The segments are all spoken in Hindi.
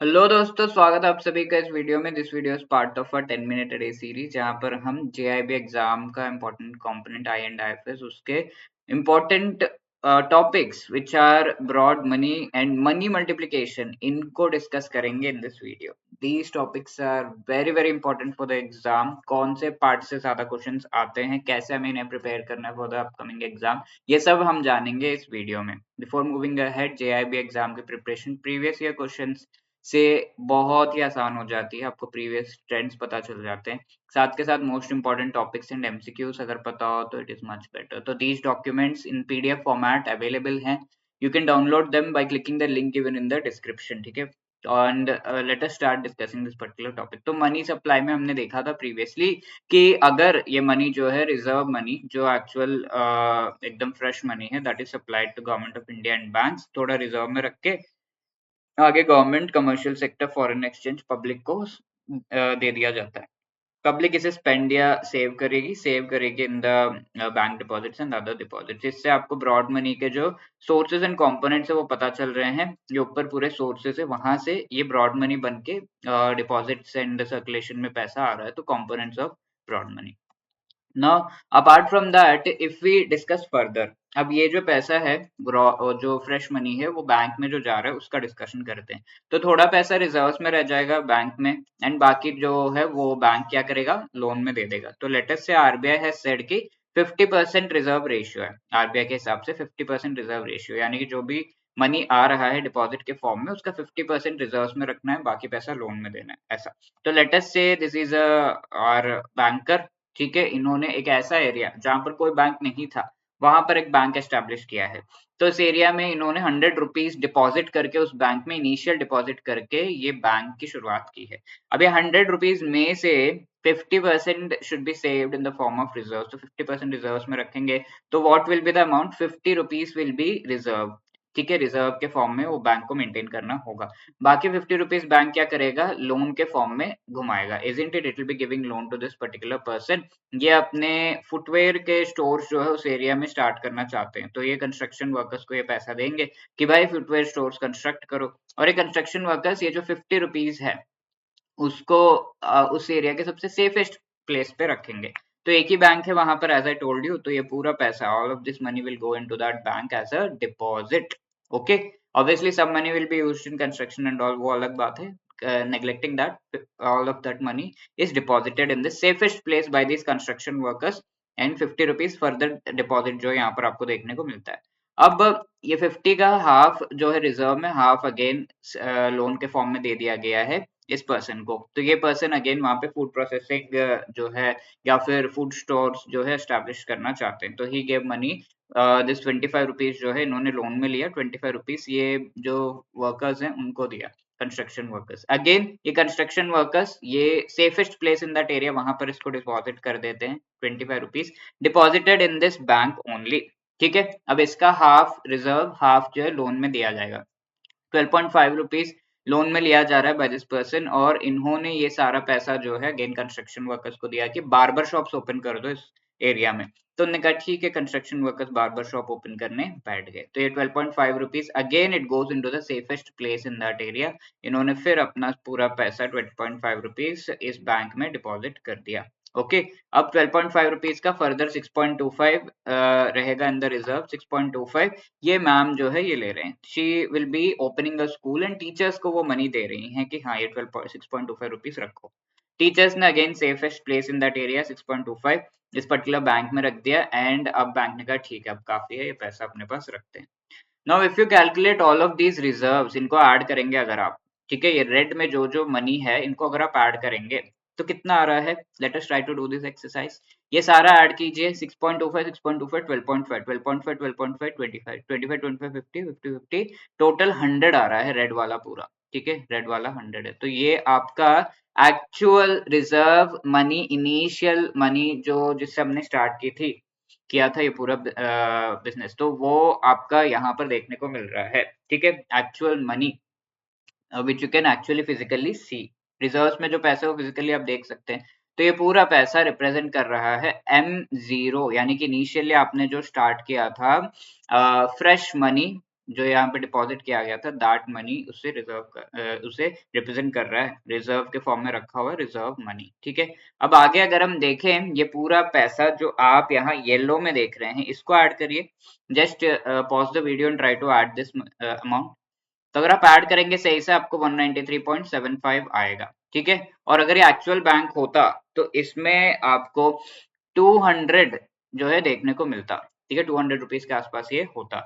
हेलो दोस्तों, स्वागत है आप सभी का इस वीडियो में। This video is part of a 10 minute day series जहां पर हम जेआईबी एग्जाम का important component I and IFS उसके important topics which are broad money and money multiplication इनको डिस्कस करेंगे in this video. These topics are very very important for the exam. कौन से पार्ट से ज्यादा क्वेश्चंस आते हैं, कैसे हमें इन्हें प्रिपेयर करना है फॉर द अपकमिंग एग्जाम, ये सब हम जानेंगे इस वीडियो में। Before moving ahead, JIB exam की प्रिपरेशन प्रीवियस ईयर क्वेश्चंस से बहुत ही आसान हो जाती है। आपको प्रीवियस ट्रेंड्स पता चल जाते हैं, साथ के साथ most important topics and MCQs अगर पता हो तो इट इज मच बेटर। तो these documents in PDF format available हैं। You can download them by clicking the link given in the description, ठीक है। And let us start discussing this particular topic. तो मनी सप्लाई में हमने देखा था प्रीवियसली कि अगर ये मनी जो है रिजर्व मनी, जो एक्चुअल एकदम फ्रेश मनी है, that is supplied to government of India and banks, थोड़ा रिजर्व में रख के आगे government, commercial sector, foreign exchange public को दे दिया जाता है। पब्लिक इसे स्पेंड या सेव करेगी in the bank deposits and other deposits. इससे आपको ब्रॉड मनी के जो सोर्सेज एंड कंपोनेंट्स है वो पता चल रहे हैं। ये ऊपर पूरे सोर्सेज है, वहां से ये ब्रॉड मनी बन के डिपॉजिट्स एंड सर्कुलेशन में पैसा आ रहा है, तो components of broad money. Now apart from that, if we discuss further, अब ये जो पैसा है, जो फ्रेश मनी है, वो बैंक में जो जा रहा है उसका डिस्कशन करते हैं। तो थोड़ा पैसा रिजर्व्स में रह जाएगा बैंक में, एंड बाकी जो है वो बैंक क्या करेगा, लोन में दे देगा। तो लेटेस्ट से आरबीआई हैज सेड कि 50% रिजर्व रेशियो है। आरबीआई के हिसाब से 50% रिजर्व रेशियो, यानी कि जो भी मनी आ रहा है डिपॉजिट के फॉर्म में, उसका 50% रिजर्व में रखना है, बाकी पैसा लोन में देना है, ऐसा। तो लेटेस्ट से दिस इज आवर बैंकर, ठीक है। इन्होंने एक ऐसा एरिया जहां पर कोई बैंक नहीं था, वहां पर एक बैंक एस्टेब्लिश किया है। तो इस एरिया में इन्होंने 100 रुपीज डिपॉजिट करके, उस बैंक में इनिशियल डिपॉजिट करके ये बैंक की शुरुआत की है। अब ये 100 रुपीज में से 50% should be saved in the form of reserve. तो 50% रिजर्व में रखेंगे, तो what will be the amount, 50 rupees will be reserve, ठीक है। रिजर्व के फॉर्म में वो बैंक को मेंटेन करना होगा। बाकी 50 रुपीज बैंक क्या करेगा, लोन के फॉर्म में घुमाएगा। Isn't it, it will be giving loan to this particular person. ये अपने फुटवेयर के स्टोर्स जो है उस एरिया में स्टार्ट करना चाहते हैं, तो ये कंस्ट्रक्शन वर्कर्स को ये पैसा देंगे कि भाई फुटवेयर स्टोर्स कंस्ट्रक्ट करो। और ये कंस्ट्रक्शन वर्कर्स, ये जो 50 रुपीज है, उसको उस एरिया के सबसे सेफेस्ट प्लेस पे रखेंगे। तो एक ही बैंक है वहां पर, एज आई टोल्ड यू। तो ये पूरा पैसा, all of this money will go into that bank as a deposit, okay. Obviously some money will be used in construction and all, वो अलग बात है। neglecting that, all of that money is deposited in the safest place by these construction workers, and 50 rupees further deposit जो यहाँ पर आपको देखने को मिलता है। अब ये 50 का हाफ जो है रिजर्व में, हाफ अगेन लोन के फॉर्म में दे दिया गया है इस पर्सन को। तो ये पर्सन अगेन वहां पे फूड प्रोसेसिंग जो है या फिर फूड स्टोर्स जो है एस्टेब्लिश करना चाहते हैं। तो he gave money, this 25 rupees जो है इन्होंने लोन में लिया, 25 रुपीज ये जो वर्कर्स हैं उनको दिया, कंस्ट्रक्शन वर्कर्स। अगेन ये कंस्ट्रक्शन वर्कर्स ये safest place in that area, वहां पर इसको डिपॉजिट कर देते हैं। 25 rupees deposited in this bank only, ठीक है। अब इसका हाफ रिजर्व, हाफ जो है लोन में दिया जाएगा। 12.5 रुपीज लोन में लिया जा रहा है बाय दिस पर्सन, और इन्होंने ये सारा पैसा जो है अगेन कंस्ट्रक्शन वर्कर्स को दिया कि बार्बर शॉप्स ओपन कर दो इस एरिया में। तो उन्होंने कहा ठीक है, construction workers barber shop open करने बैठ गए। तो ये 12.5 rupees again it goes into the safest place in that area. इन्होंने फिर अपना पूरा पैसा 20.5 रुपीज इस बैंक में डिपॉजिट कर दिया, ओके। अब 12.5 रुपीज का फर्दर 6.25 रहेगा इन द रिजर्व। 6.25 ये मैम जो है ये ले रहे हैं, she will be opening a school, and teachers को वो मनी दे रही हैं कि हाँ ये 6.25 रुपीज रखो। टीचर्स ने again safest place in that area 6.25 इस पर्टिकुलर बैंक में रख दिया, एंड अब बैंक ने कहा ठीक है अब काफी है, ये पैसा अपने पास रखते हैं। Now if you calculate all of these reserves, इनको ऐड करेंगे अगर आप, ठीक है, ये रेड में जो जो मनी है इनको अगर आप ऐड करेंगे तो कितना आ रहा है। Let us try to do this exercise. ये सारा ऐड कीजिए, 6.25 6.25 12.5 12.5 12.5 25 25 25 50 50 50, टोटल 100 आ रहा है, रेड वाला पूरा, ठीक है। रेड वाला 100 है, तो ये आपका actual reserve money, initial money जो जिससे हमने स्टार्ट की थी, किया था ये पूरा बिजनेस, तो वो आपका यहाँ पर देखने को मिल रहा है, ठीक है। Actual money which you can actually physically see, reserves में जो पैसे वो फिजिकली आप देख सकते हैं। तो ये पूरा पैसा रिप्रेजेंट कर रहा है M0, यानी कि इनिशियली आपने जो स्टार्ट किया था फ्रेश मनी, जो यहाँ पे डिपॉजिट किया गया था, दैट मनी उसे उसे रिप्रेजेंट कर रहा है, रिजर्व के फॉर्म में रखा हुआ रिजर्व मनी। ठीक है, अब आगे अगर हम देखें, ये पूरा पैसा जो आप यहाँ येलो में देख रहे हैं, इसको ऐड करिए। Just pause the video and try to add this amount. तो अगर आप ऐड करेंगे सही से, आपको 193.75 आएगा। ठीक है, और अगर ये एक्चुअल बैंक होता तो इसमें आपको 200 जो है देखने को मिलता। ठीक है, 200 रुपीज के आसपास ये होता।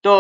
तो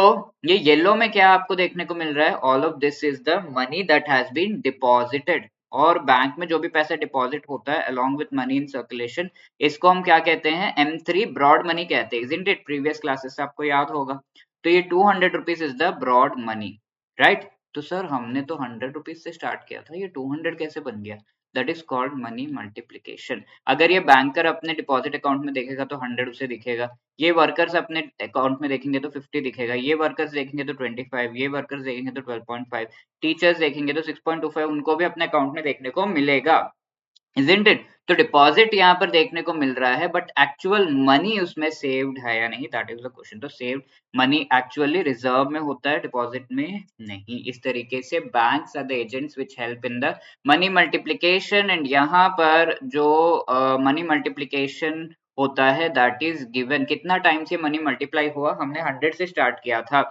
ये येलो में क्या आपको देखने को मिल रहा है, all of this is the money that has been deposited. और बैंक में जो भी पैसा डिपॉजिट होता है along with money in circulation, इसको हम क्या कहते हैं, M3 ब्रॉड मनी कहते हैं। इजंट इट, प्रीवियस क्लासेस से आपको याद होगा। तो ये 200 rupees is the broad money, right. तो सर हमने तो 100 रुपीज से स्टार्ट किया था, ये 200 कैसे बन गया? That is called money multiplication. अगर ये बैंकर अपने डिपॉजिट अकाउंट में देखेगा तो 100 उसे दिखेगा, ये वर्कर्स अपने अकाउंट में देखेंगे तो 50 दिखेगा, ये वर्कर्स देखेंगे तो 25, ये वर्कर्स देखेंगे तो 12.5, टीचर्स देखेंगे तो 6.25, उनको भी अपने अकाउंट में देखने को मिलेगा, isn't it? तो डिपॉजिट यहाँ पर देखने को मिल रहा है, बट एक्चुअल मनी उसमें सेव्ड है या नहीं, दैट इज द क्वेश्चन। तो सेव्ड मनी एक्चुअली रिजर्व में होता है, डिपॉजिट में नहीं। इस तरीके से banks are the agents which help in the money multiplication. And यहाँ पर जो मनी मल्टीप्लिकेशन होता है, दैट इज गिवन कितना टाइम से मनी मल्टीप्लाई हुआ, हमने 100 से स्टार्ट किया था।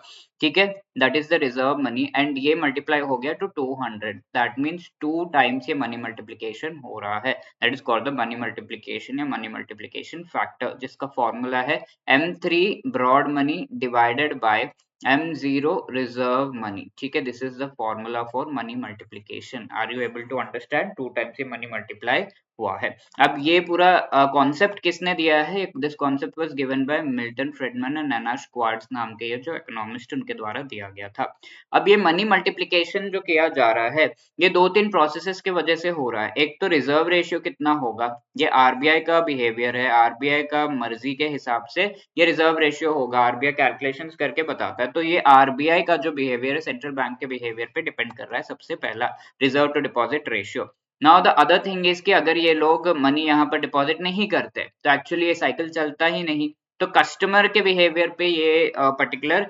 ठीक है, that is the reserve money, and ये मल्टीप्लाई हो गया टू 200, दैट मीन्स 2 टाइम्स ये मनी मल्टीप्लिकेशन हो रहा है। That is called the money multiplication या मनी मल्टीप्लिकेशन फैक्टर, जिसका फॉर्मूला है M3 broad money divided by M0 reserve money. ठीक है, this is the formula for money multiplication. Are you able to understand? 2 times ये मनी मल्टीप्लाई हुआ है। अब ये पूरा कॉन्सेप्ट किसने दिया है? This concept was given by Milton Friedman and Anna Schwartz नाम के ये जो इकोनॉमिस्ट, उनके द्वारा दिया गया था। अब ये मनी मल्टीप्लिकेशन जो किया जा रहा है, ये 2-3 प्रोसेसेस की वजह से हो रहा है। एक तो रिजर्व रेशियो कितना होगा, ये आरबीआई का बिहेवियर है, आरबीआई का मर्जी के हिसाब से ये रिजर्व रेशियो होगा, आरबीआई कैलकुलेशंस करके बताता है। तो ये आरबीआई का जो बिहेवियर है, सेंट्रल बैंक के बिहेवियर पे डिपेंड कर रहा है। सबसे पहला reserve to deposit ratio. Now the other thing is कि अगर ये लोग मनी यहाँ पर डिपॉजिट नहीं करते तो एक्चुअली ये साइकिल चलता ही नहीं। तो कस्टमर के बिहेवियर पे ये पर्टिकुलर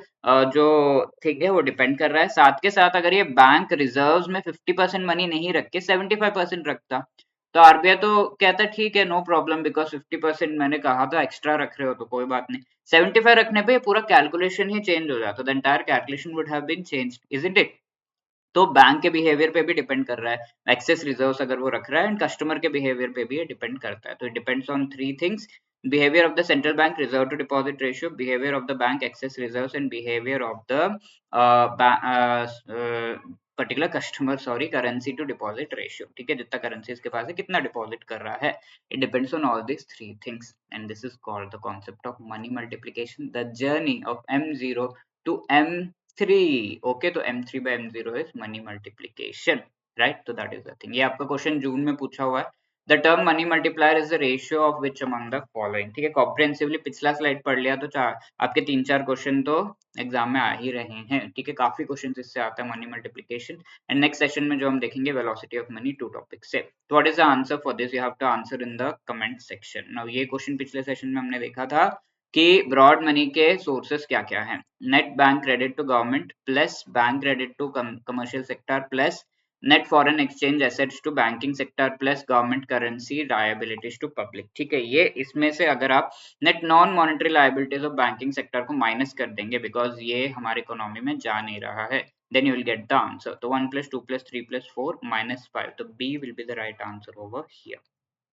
जो थिंग है वो डिपेंड कर रहा है। साथ के साथ अगर ये बैंक रिजर्व्स में 50% मनी नहीं रख के 75% रखता, तो आरबीआई तो कहता ठीक है, नो प्रॉब्लम, बिकॉज 50% मैंने कहा था एक्स्ट्रा रख रहे हो तो कोई बात नहीं। 75 रखने पे पूरा कैलकुलेशन ही चेंज हो जाता, the entire calculation would have been changed, isn't it? तो बैंक के बिहेवियर पे भी डिपेंड कर रहा है, एक्सेस रिजर्व्स अगर वो रख रहा है, एंड कस्टमर के बिहेवियर पे भी ये डिपेंड करता है। तो it depends on 3 things: behaviour of the central bank, reserve to deposit ratio, behaviour of the bank, excess reserves, and behaviour of the particular customer, sorry, currency to deposit ratio. ठीक है, जितना करेंसी इसके पास है, कितना डिपॉजिट कर रहा है, it depends on all this 3 things, and this is called the concept of money multiplication, the journey of M0 to M3। Okay, तो M3 by M0 is money multiplication, right? तो that is the thing। ये आपका क्वेश्चन जून में पूछा हुआ है। The term money multiplier is the ratio of which among the following। ठीक है, कॉम्प्रिहेंसिवली पिछला स्लाइड पढ़ लिया तो आपके 3-4 क्वेश्चन तो एग्जाम में आ ही रहे हैं। ठीक है, काफी क्वेश्चन इससे आता है money multiplication. And next session में जो हम देखेंगे वेलोसिटी ऑफ मनी, 2 टॉपिक से। तो what is the answer for this? You have to answer in the comment section. Now ये क्वेश्चन पिछले सेशन में हमने देखा था कि ब्रॉड मनी के सोर्सेस क्या-क्या हैं। Net bank credit to government plus bank credit to commercial sector plus net foreign exchange assets to banking sector plus government currency liabilities to public. ठीक है, ये इसमें से अगर आप net non monetary liabilities of banking sector को माइनस कर देंगे, बिकॉज ये हमारी इकोनॉमी में जा नहीं रहा है, then you will get the answer। तो 1 plus 2 plus 3 plus 4 minus 5, तो B will be the right answer over here।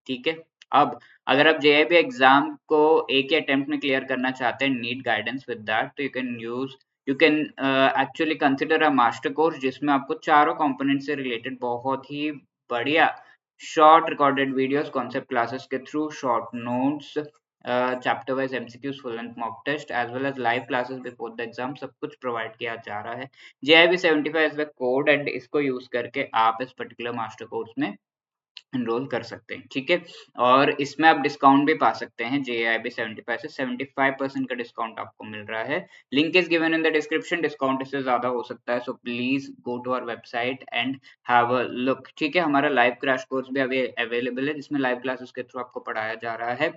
ठीक है, अब अगर आप जेआईबी एग्जाम को एक ही अटेम्प्ट में क्लियर करना चाहते हैं, नीड गाइडेंस विद दैट, तो you can actually consider a master course, जिसमें आपको चारों कंपोनेंट से रिलेटेड बहुत ही बढ़िया short recorded videos, concept classes के through, short notes, chapter wise MCQs, full length mock test, as well as live classes before the exam, सब कुछ प्रोवाइड किया जा रहा है। JIB 75 is the code, and इसको यूज करके आप इस पर्टिकुलर मास्टर कोर्स में एनरोल कर सकते हैं। ठीक है, और इसमें आप डिस्काउंट भी पा सकते हैं। JIB 75 से 75% का डिस्काउंट आपको मिल रहा है। Link is given in the description. Discount इससे ज्यादा हो सकता है, so please go to our website and have a look. ठीक है, हमारा लाइव क्रैश कोर्स भी अभी अवेलेबल है, जिसमें लाइव क्लासेस के थ्रू आपको पढ़ाया जा रहा है।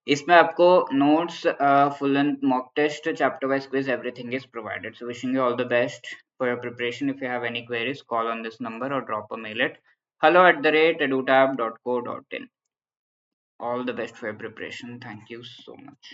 इसमें आपको notes, full and mock test, chapter wise quiz, everything is provided. So wishing you all the best for your preparation. If you have any queries, call on this number or drop a mail at hello@edutab.co.in. All the best for your preparation. Thank you so much.